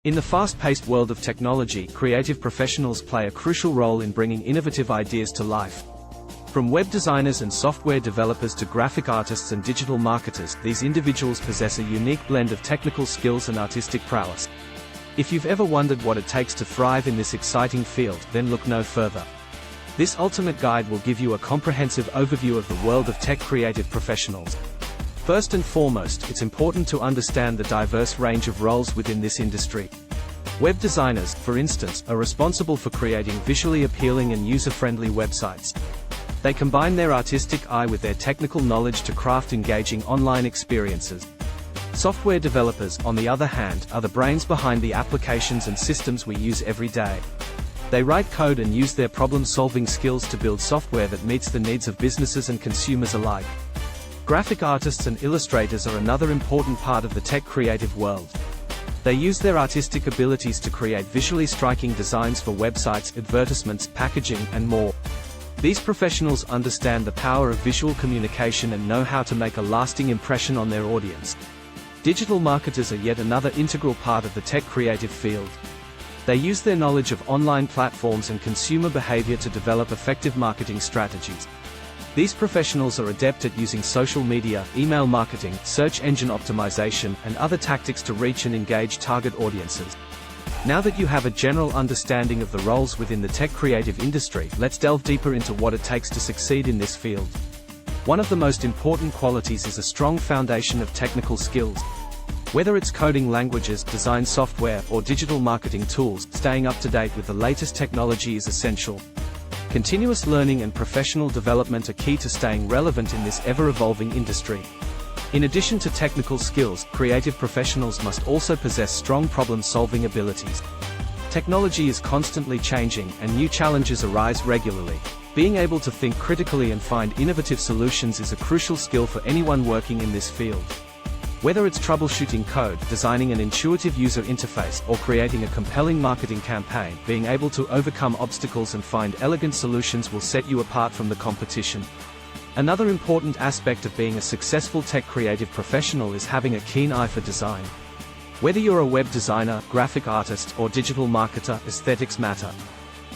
In the fast-paced world of technology, creative professionals play a crucial role in bringing innovative ideas to life. From web designers and software developers to graphic artists and digital marketers, these individuals possess a unique blend of technical skills and artistic prowess. If you've ever wondered what it takes to thrive in this exciting field, then look no further. This ultimate guide will give you a comprehensive overview of the world of tech creative professionals. First and foremost, it's important to understand the diverse range of roles within this industry. Web designers, for instance, are responsible for creating visually appealing and user-friendly websites. They combine their artistic eye with their technical knowledge to craft engaging online experiences. Software developers, on the other hand, are the brains behind the applications and systems we use every day. They write code and use their problem-solving skills to build software that meets the needs of businesses and consumers alike. Graphic artists and illustrators are another important part of the tech creative world. They use their artistic abilities to create visually striking designs for websites, advertisements, packaging, and more. These professionals understand the power of visual communication and know how to make a lasting impression on their audience. Digital marketers are yet another integral part of the tech creative field. They use their knowledge of online platforms and consumer behavior to develop effective marketing strategies. These professionals are adept at using social media, email marketing, search engine optimization, and other tactics to reach and engage target audiences. Now that you have a general understanding of the roles within the tech creative industry, let's delve deeper into what it takes to succeed in this field. One of the most important qualities is a strong foundation of technical skills. Whether it's coding languages, design software, or digital marketing tools, staying up to date with the latest technology is essential. Continuous learning and professional development are key to staying relevant in this ever-evolving industry. In addition to technical skills, creative professionals must also possess strong problem-solving abilities. Technology is constantly changing, and new challenges arise regularly. Being able to think critically and find innovative solutions is a crucial skill for anyone working in this field. Whether it's troubleshooting code, designing an intuitive user interface, or creating a compelling marketing campaign, being able to overcome obstacles and find elegant solutions will set you apart from the competition. Another important aspect of being a successful tech creative professional is having a keen eye for design. Whether you're a web designer, graphic artist, or digital marketer, aesthetics matter.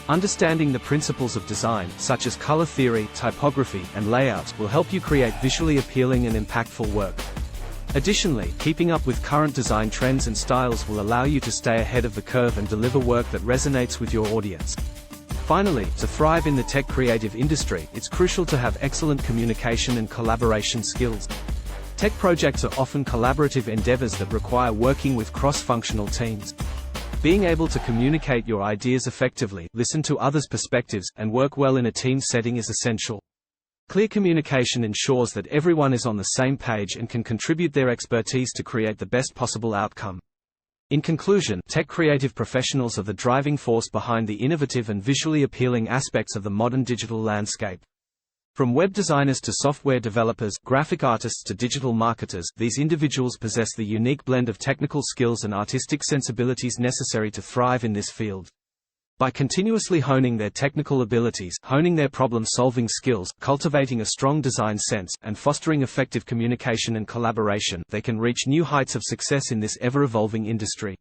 Understanding the principles of design, such as color theory, typography, and layout, will help you create visually appealing and impactful work. Additionally, keeping up with current design trends and styles will allow you to stay ahead of the curve and deliver work that resonates with your audience. Finally, to thrive in the tech creative industry, it's crucial to have excellent communication and collaboration skills. Tech projects are often collaborative endeavors that require working with cross-functional teams. Being able to communicate your ideas effectively, listen to others' perspectives, and work well in a team setting is essential. Clear communication ensures that everyone is on the same page and can contribute their expertise to create the best possible outcome. In conclusion, tech creative professionals are the driving force behind the innovative and visually appealing aspects of the modern digital landscape. From web designers to software developers, graphic artists to digital marketers, these individuals possess the unique blend of technical skills and artistic sensibilities necessary to thrive in this field. By continuously honing their technical abilities, honing their problem-solving skills, cultivating a strong design sense, and fostering effective communication and collaboration, they can reach new heights of success in this ever-evolving industry.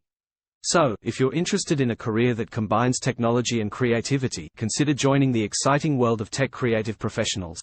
So, if you're interested in a career that combines technology and creativity, consider joining the exciting world of tech creative professionals.